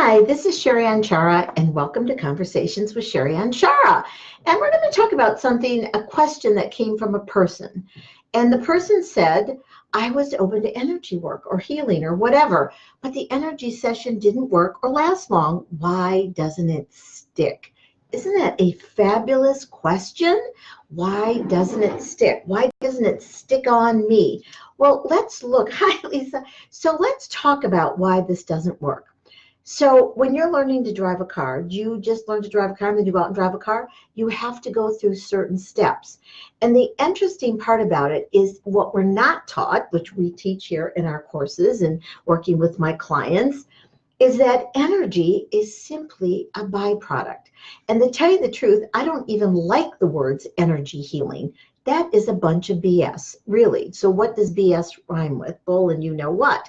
Hi, this is Sherry Anshara, and welcome to Conversations with Sherry Anshara. And we're going to talk about a question that came from a person. And the person said, I was open to energy work or healing or whatever, but the energy session didn't work or last long. Why doesn't it stick? Isn't that a fabulous question? Why doesn't it stick? Why doesn't it stick on me? Well, let's look. Hi, Lisa. So let's talk about why this doesn't work. So when you're learning to drive a car, you just learn to drive a car and then you go out and drive a car. You have to go through certain steps. And the interesting part about it is what we're not taught, which we teach here in our courses and working with my clients, is that energy is simply a byproduct. And to tell you the truth, I don't even like the words energy healing. That is a bunch of BS, really. So what does BS rhyme with? Bull and you know what?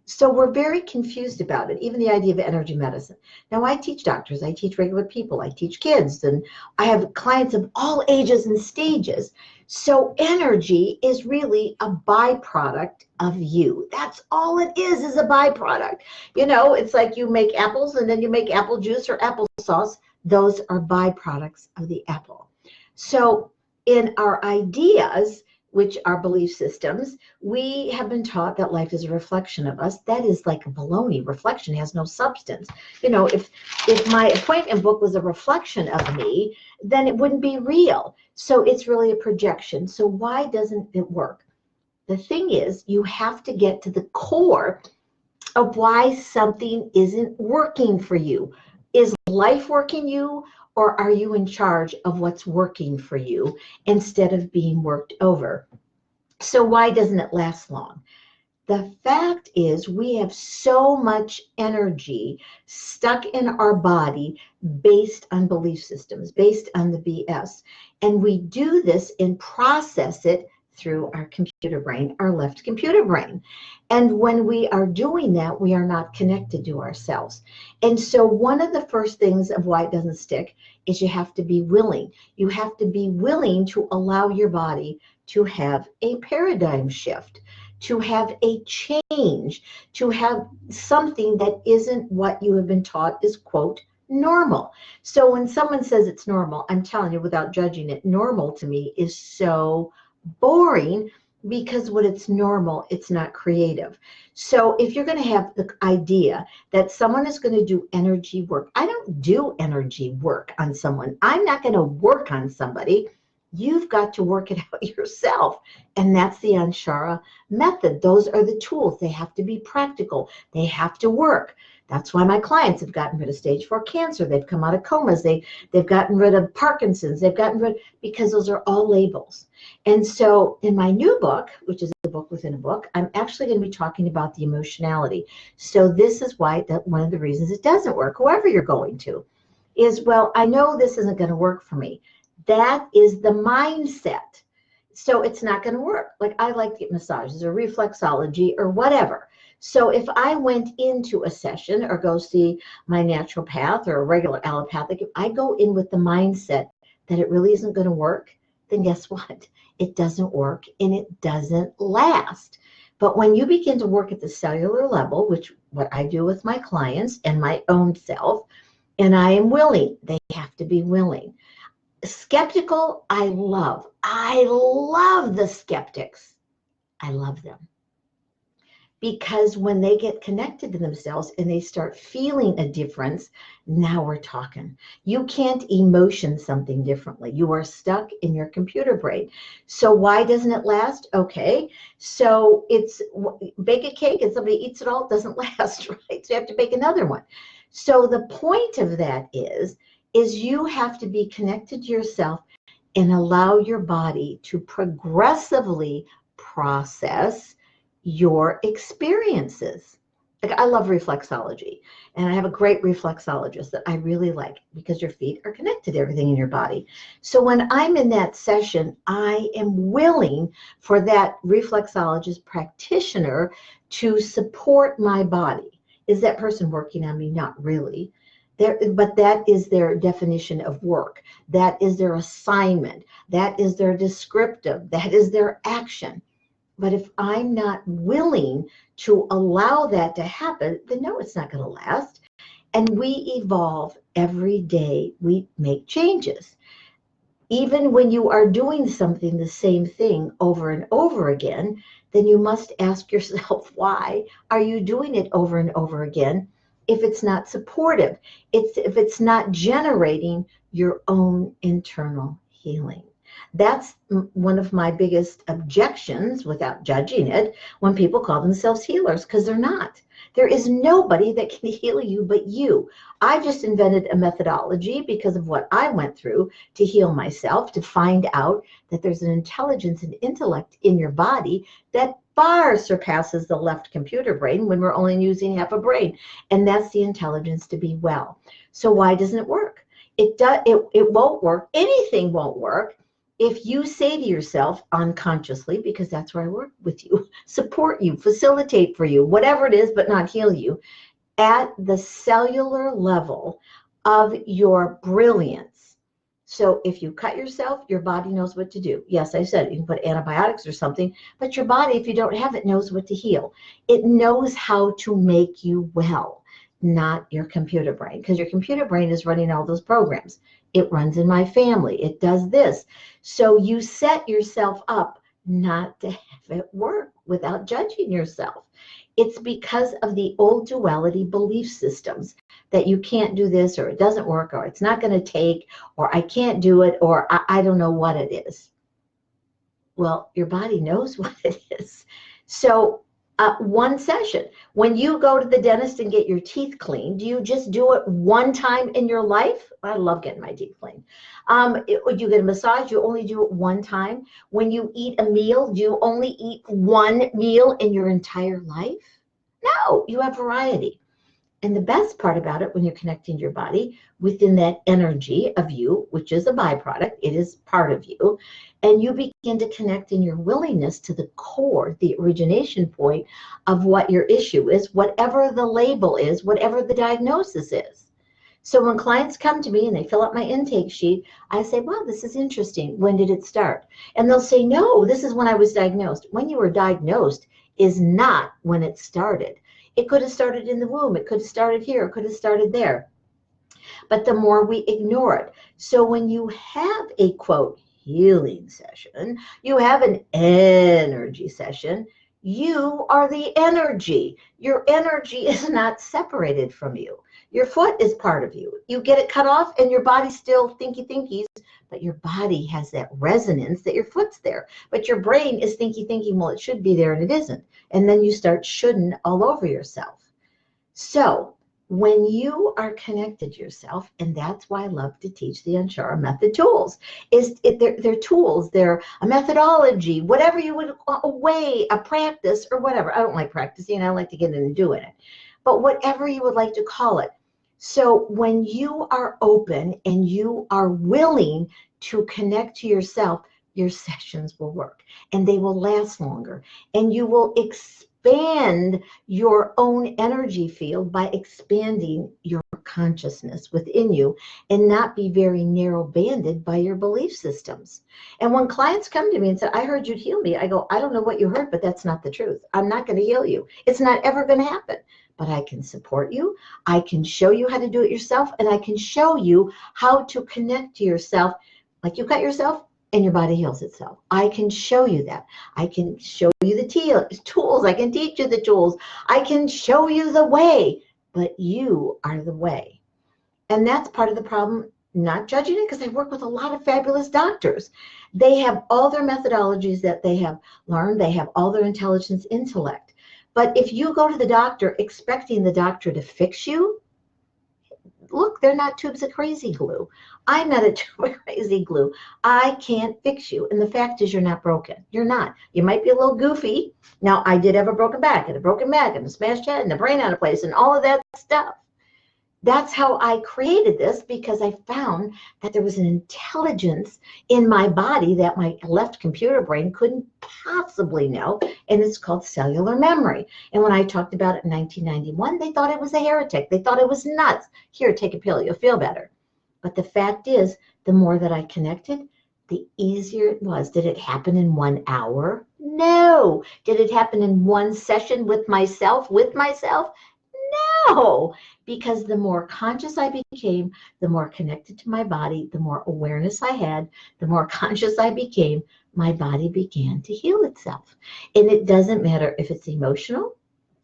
So we're very confused about it, even the idea of energy medicine. Now, I teach doctors, I teach regular people, I teach kids, and I have clients of all ages and stages. So energy is really a byproduct of you. That's all it is a byproduct. You know, it's like you make apples and then you make apple juice or applesauce. Those are byproducts of the apple. So in our ideas, which are belief systems, we have been taught that life is a reflection of us. That is like a baloney. Reflection has no substance. You know, if my appointment book was a reflection of me, then it wouldn't be real. So it's really a projection. So why doesn't it work? The thing is, you have to get to the core of why something isn't working for you. Is life working you, or are you in charge of what's working for you instead of being worked over? So why doesn't it last long? The fact is we have so much energy stuck in our body based on belief systems, based on the BS. And we do this and process it through our computer brain, our left computer brain. And when we are doing that, we are not connected to ourselves. And so one of the first things of why it doesn't stick is you have to be willing. You have to be willing to allow your body to have a paradigm shift, to have a change, to have something that isn't what you have been taught is, quote, normal. So when someone says it's normal, I'm telling you without judging it, normal to me is so boring, because when it's normal, it's not creative. So if you're going to have the idea that someone is going to do energy work, I don't do energy work on someone. I'm not going to work on somebody. You've got to work it out yourself. And that's the Anshara method. Those are the tools. They have to be practical. They have to work. That's why my clients have gotten rid of stage 4 cancer. They've come out of comas. They've gotten rid of Parkinson's. Because those are all labels. And so in my new book, which is a book within a book, I'm actually going to be talking about the emotionality. So this is why one of the reasons it doesn't work, whoever you're going to, is, well, I know this isn't going to work for me. That is the mindset. So it's not going to work. Like I like to get massages or reflexology or whatever. So if I went into a session or go see my naturopath or a regular allopathic, if I go in with the mindset that it really isn't going to work, then guess what? It doesn't work and it doesn't last. But when you begin to work at the cellular level, which what I do with my clients and my own self, and I am willing, they have to be willing. Skeptical, I love. I love the skeptics. I love them. Because when they get connected to themselves and they start feeling a difference, now we're talking. You can't emotion something differently. You are stuck in your computer brain. So why doesn't it last? Okay, so it's bake a cake and somebody eats it all, it doesn't last, right? So you have to bake another one. So the point of that is you have to be connected to yourself and allow your body to progressively process your experiences. Like I love reflexology, and I have a great reflexologist that I really like because your feet are connected to everything in your body. So when I'm in that session, I am willing for that reflexologist practitioner to support my body. Is that person working on me? Not really. But that is their definition of work. That is their assignment. That is their descriptive. That is their action. But if I'm not willing to allow that to happen, then no, it's not going to last. And we evolve every day. We make changes. Even when you are doing something, the same thing over and over again, then you must ask yourself, why are you doing it over and over again if it's not supportive? If it's not generating your own internal healing. That's one of my biggest objections, without judging it, when people call themselves healers, because they're not. There is nobody that can heal you but you. I just invented a methodology because of what I went through to heal myself, to find out that there's an intelligence and intellect in your body that far surpasses the left computer brain when we're only using half a brain. And that's the intelligence to be well. So why doesn't it work? It won't work. Anything won't work if you say to yourself unconsciously, because that's where I work with you, support you, facilitate for you, whatever it is, but not heal you, at the cellular level of your brilliance. So if you cut yourself, your body knows what to do. Yes, I said you can put antibiotics or something, but your body, if you don't have it, knows what to heal. It knows how to make you well, not your computer brain, because your computer brain is running all those programs. It runs in my family. It does this. So you set yourself up not to have it work without judging yourself. It's because of the old duality belief systems that you can't do this, or it doesn't work, or it's not going to take, or I can't do it, or I don't know what it is. Well, your body knows what it is. So one session, when you go to the dentist and get your teeth cleaned, do you just do it one time in your life? I love getting my teeth cleaned. Would you get a massage? You only do it one time. When you eat a meal, do you only eat one meal in your entire life? No, you have variety. And the best part about it, when you're connecting your body within that energy of you, which is a byproduct, it is part of you, and you begin to connect in your willingness to the core, the origination point of what your issue is, whatever the label is, whatever the diagnosis is. So when clients come to me and they fill out my intake sheet, I say, wow, this is interesting. When did it start? And they'll say, no, this is when I was diagnosed. When you were diagnosed is not when it started. It could have started in the womb. It could have started here. It could have started there. But the more we ignore it. So when you have a, quote, healing session, you have an energy session, you are the energy. Your energy is not separated from you. Your foot is part of you. You get it cut off and your body's still thinky-thinkies, but your body has that resonance that your foot's there. But your brain is thinking, well, it should be there and it isn't. And then you start shouldn't all over yourself. So when you are connected to yourself, and that's why I love to teach the Anshara method tools, they're tools, they're a methodology, whatever you would, a way, a practice or whatever. I don't like practicing. I like to get in and doing it. But whatever you would like to call it. So when you are open and you are willing to connect to yourself, your sessions will work and they will last longer, and you will expand your own energy field by expanding your consciousness within you and not be very narrow banded by your belief systems. And when clients come to me and say, I heard you'd heal me, I go, I don't know what you heard, but that's not the truth. I'm not going to heal you. It's not ever going to happen. But I can support you. I can show you how to do it yourself, and I can show you how to connect to yourself. Like you cut yourself and your body heals itself. I can show you that. I can show you the tools. I can teach you the tools. I can show you the way, but you are the way. And that's part of the problem, not judging it, because I work with a lot of fabulous doctors. They have all their methodologies that they have learned. They have all their intelligence, intellect. But if you go to the doctor expecting the doctor to fix you, look, they're not tubes of crazy glue. I'm not a tube of crazy glue. I can't fix you. And the fact is, you're not broken. You're not. You might be a little goofy. Now, I did have a broken back and a broken neck and a smashed head and a brain out of place and all of that stuff. That's how I created this, because I found that there was an intelligence in my body that my left computer brain couldn't possibly know, and it's called cellular memory. And when I talked about it in 1991, they thought it was a heretic. They thought it was nuts. Here, take a pill, you'll feel better. But the fact is, the more that I connected, the easier it was. Did it happen in 1 hour? No. Did it happen in one session with myself? No, because the more conscious I became, the more connected to my body, the more awareness I had, the more conscious I became, my body began to heal itself. And it doesn't matter if it's emotional,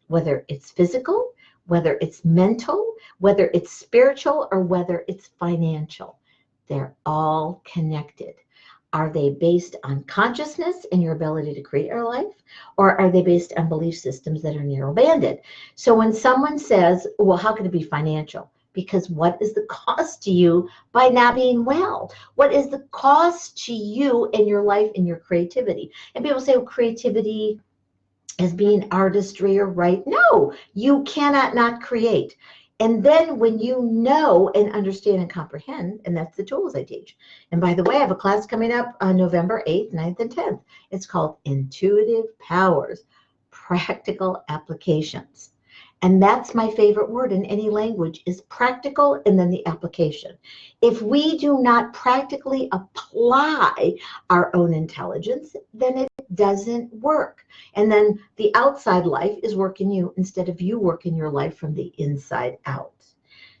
whether it's physical, whether it's mental, whether it's spiritual, or whether it's financial. They're all connected. Are they based on consciousness and your ability to create your life? Or are they based on belief systems that are narrow banded? So when someone says, well, how can it be financial? Because what is the cost to you by not being well? What is the cost to you in your life and your creativity? And people say, well, creativity as being artistry or right. No, you cannot not create. And then when you know and understand and comprehend, and that's the tools I teach. And by the way, I have a class coming up on November 8th, 9th, and 10th. It's called Intuitive Powers, Practical Applications. And that's my favorite word in any language is practical and then the application. If we do not practically apply our own intelligence, then it doesn't work. And then the outside life is working you instead of you working your life from the inside out.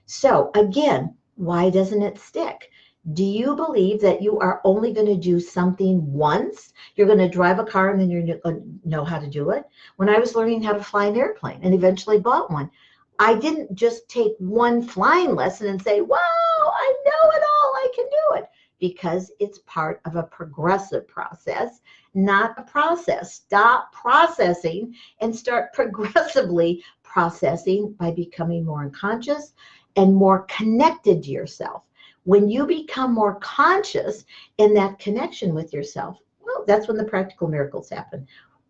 So again, why doesn't it stick? Do you believe that you are only going to do something once? You're going to drive a car and then you're going to know how to do it? When I was learning how to fly an airplane and eventually bought one, I didn't just take one flying lesson and say, wow, I know it all, I can do it. Because it's part of a progressive process, not a process. Stop processing and start progressively processing by becoming more unconscious and more connected to yourself. When you become more conscious in that connection with yourself, well, that's when the practical miracles happen.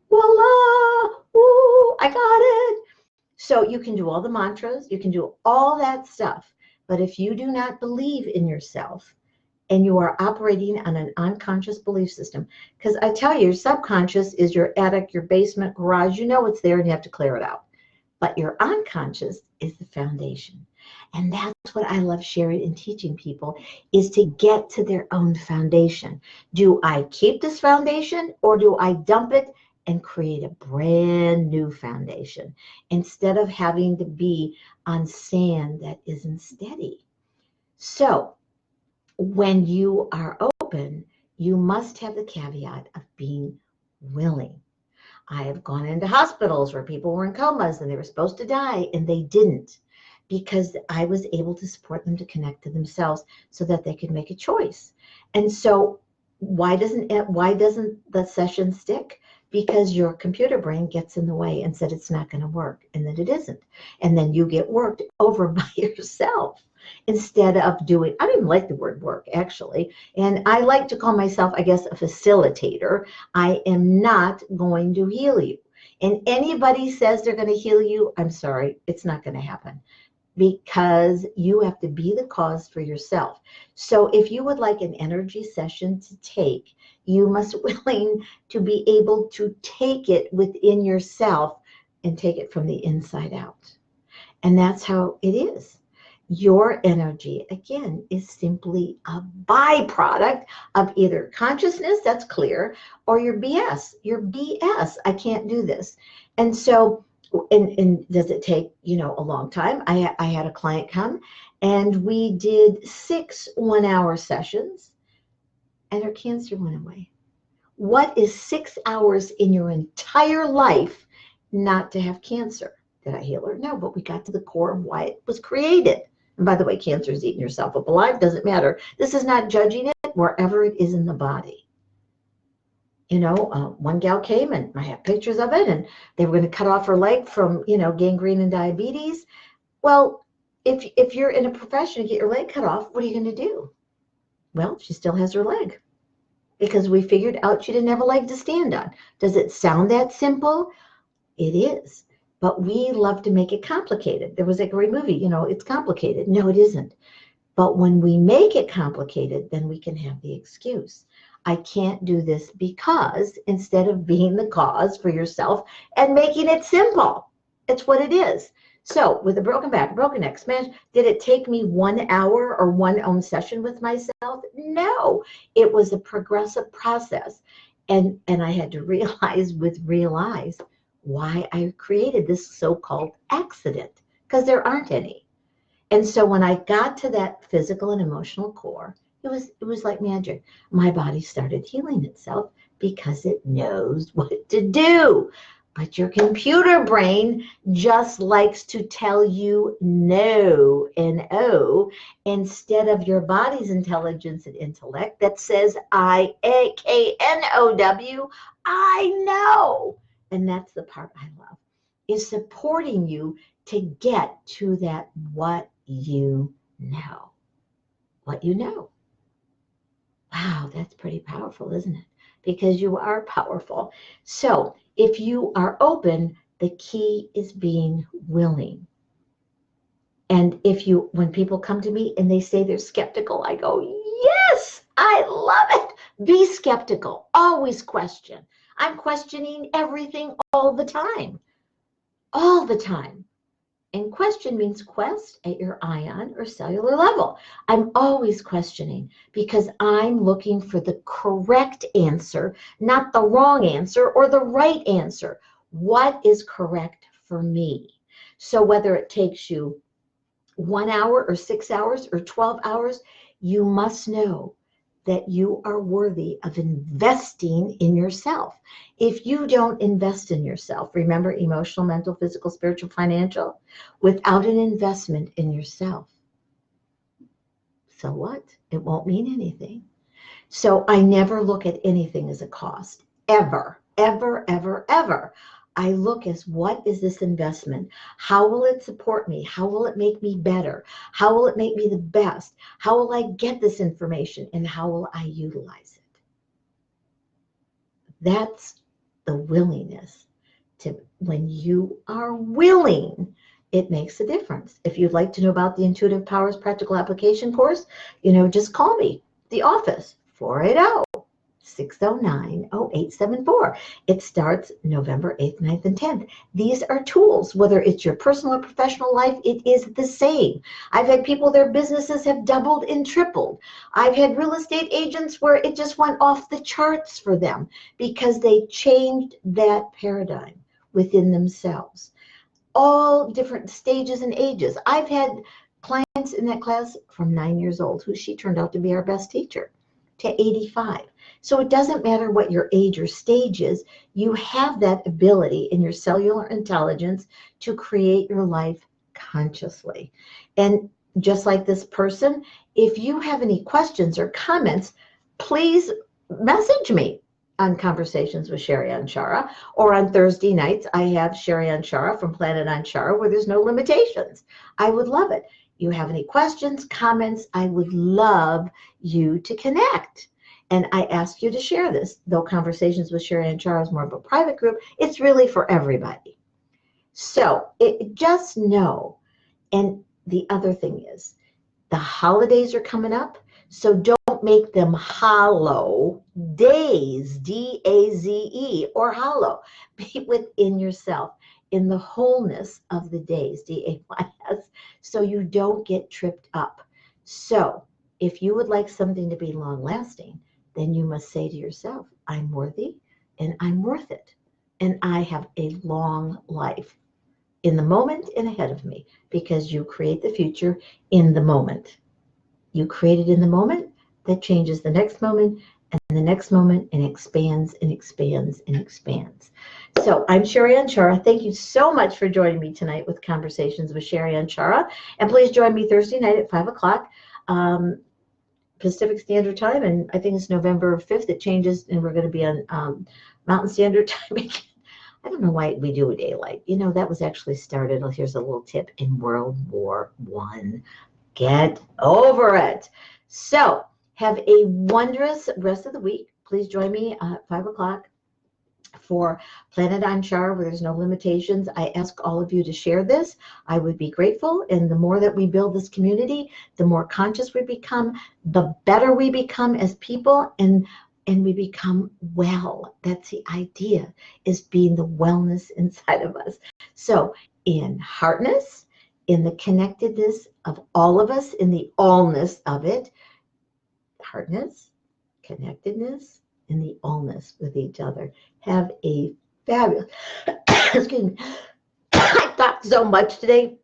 Voila! Ooh, I got it. So you can do all the mantras, you can do all that stuff. But if you do not believe in yourself and you are operating on an unconscious belief system, because I tell you, your subconscious is your attic, your basement, garage, you know it's there and you have to clear it out. But your unconscious is the foundation. And that's what I love sharing and teaching people is to get to their own foundation. Do I keep this foundation or do I dump it and create a brand new foundation instead of having to be on sand that isn't steady? So when you are open, you must have the caveat of being willing. I have gone into hospitals where people were in comas and they were supposed to die and they didn't because I was able to support them to connect to themselves so that they could make a choice. And so why doesn't the session stick? Because your computer brain gets in the way and said it's not going to work and that it isn't. And then you get worked over by yourself instead of doing, I don't even like the word work actually. And I like to call myself, I guess, a facilitator. I am not going to heal you. And anybody says they're going to heal you, I'm sorry, it's not going to happen because you have to be the cause for yourself. So if you would like an energy session to take, you must be willing to be able to take it within yourself and take it from the inside out. And that's how it is. Your energy, again, is simply a byproduct of either consciousness, that's clear, or your BS. Your BS, I can't do this. And so, and does it take, a long time? I had a client come and we did 6 one-hour sessions and her cancer went away. What is 6 hours in your entire life not to have cancer? Did I heal her? No, but we got to the core of why it was created. And by the way, cancer is eating yourself up alive, doesn't matter. This is not judging it wherever it is in the body. One gal came and I have pictures of it and they were going to cut off her leg from, gangrene and diabetes. Well, if you're in a profession to get your leg cut off, what are you going to do? Well, she still has her leg because we figured out she didn't have a leg to stand on. Does it sound that simple? It is. But we love to make it complicated. There was a great movie, it's complicated. No, it isn't. But when we make it complicated, then we can have the excuse. I can't do this because instead of being the cause for yourself and making it simple, it's what it is. So with a broken back, broken neck, smash, did it take me 1 hour or one own session with myself? No, it was a progressive process. And I had to realize why I created this so-called accident. because there aren't any. And so when I got to that physical and emotional core, it was like magic. My body started healing itself because it knows what to do. But your computer brain just likes to tell you no and oh instead of your body's intelligence and intellect that says I-A-K-N-O-W, I know. And that's the part I love, is supporting you to get to that what you know. What you know. Wow, that's pretty powerful, isn't it? Because you are powerful. So if you are open, the key is being willing. And when people come to me and they say they're skeptical, I go, yes, I love it. Be skeptical. Always question. I'm questioning everything all the time. All the time. And question means quest at your ion or cellular level. I'm always questioning because I'm looking for the correct answer, not the wrong answer or the right answer. What is correct for me? So whether it takes you 1 hour or 6 hours or 12 hours, you must know that you are worthy of investing in yourself. If you don't invest in yourself, remember emotional, mental, physical, spiritual, financial, without an investment in yourself, so what? It won't mean anything. So I never look at anything as a cost, ever, ever, ever, ever. I look as what is this investment? How will it support me? How will it make me better? How will it make me the best? How will I get this information and how will I utilize it? That's the willingness to, when you are willing, it makes a difference. If you'd like to know about the Intuitive Powers Practical Application course, just call me, the office, 480-609-0874. It starts November 8th, 9th, and 10th. These are tools, whether it's your personal or professional life, it is the same. I've had people, their businesses have doubled and tripled. I've had real estate agents where it just went off the charts for them because they changed that paradigm within themselves. All different stages and ages. I've had clients in that class from 9 years old who she turned out to be our best teacher to 85. So it doesn't matter what your age or stage is, you have that ability in your cellular intelligence to create your life consciously. And just like this person, if you have any questions or comments, please message me on Conversations with Sherry Anshara, or on Thursday nights, I have Sherry Anshara from Planet Anshara, where there's no limitations. I would love it. You have any questions, comments, I would love you to connect. And I ask you to share this. Though Conversations with Sherry Anshara is more of a private group, it's really for everybody. So just know, and the other thing is, the holidays are coming up, so don't make them hollow days, D-A-Z-E, or hollow. Be within yourself in the wholeness of the days, D-A-Y-S, so you don't get tripped up. So if you would like something to be long-lasting, then you must say to yourself, I'm worthy and I'm worth it. And I have a long life in the moment and ahead of me, because you create the future in the moment. You create it in the moment, that changes the next moment and the next moment, and expands and expands and expands. So I'm Sherry Anshara. Thank you so much for joining me tonight with Conversations with Sherry Anshara. And please join me Thursday night at 5 o'clock Pacific Standard Time. And I think it's November 5th. It changes, and we're going to be on Mountain Standard Time again. I don't know why we do a daylight. That was actually started, here's a little tip, in World War I. Get over it. So have a wondrous rest of the week. Please join me at 5 o'clock for Planet Anshara, where there's no limitations. I ask all of you to share this. I would be grateful. And the more that we build this community, the more conscious we become, the better we become as people, and we become well. That's the idea, is being the wellness inside of us. So in heartness, in the connectedness of all of us, in the allness of it, heartness, connectedness, and the allness with each other. Have a fabulous, excuse me, I talked so much today.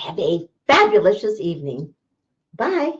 Have a fabulous evening. Bye.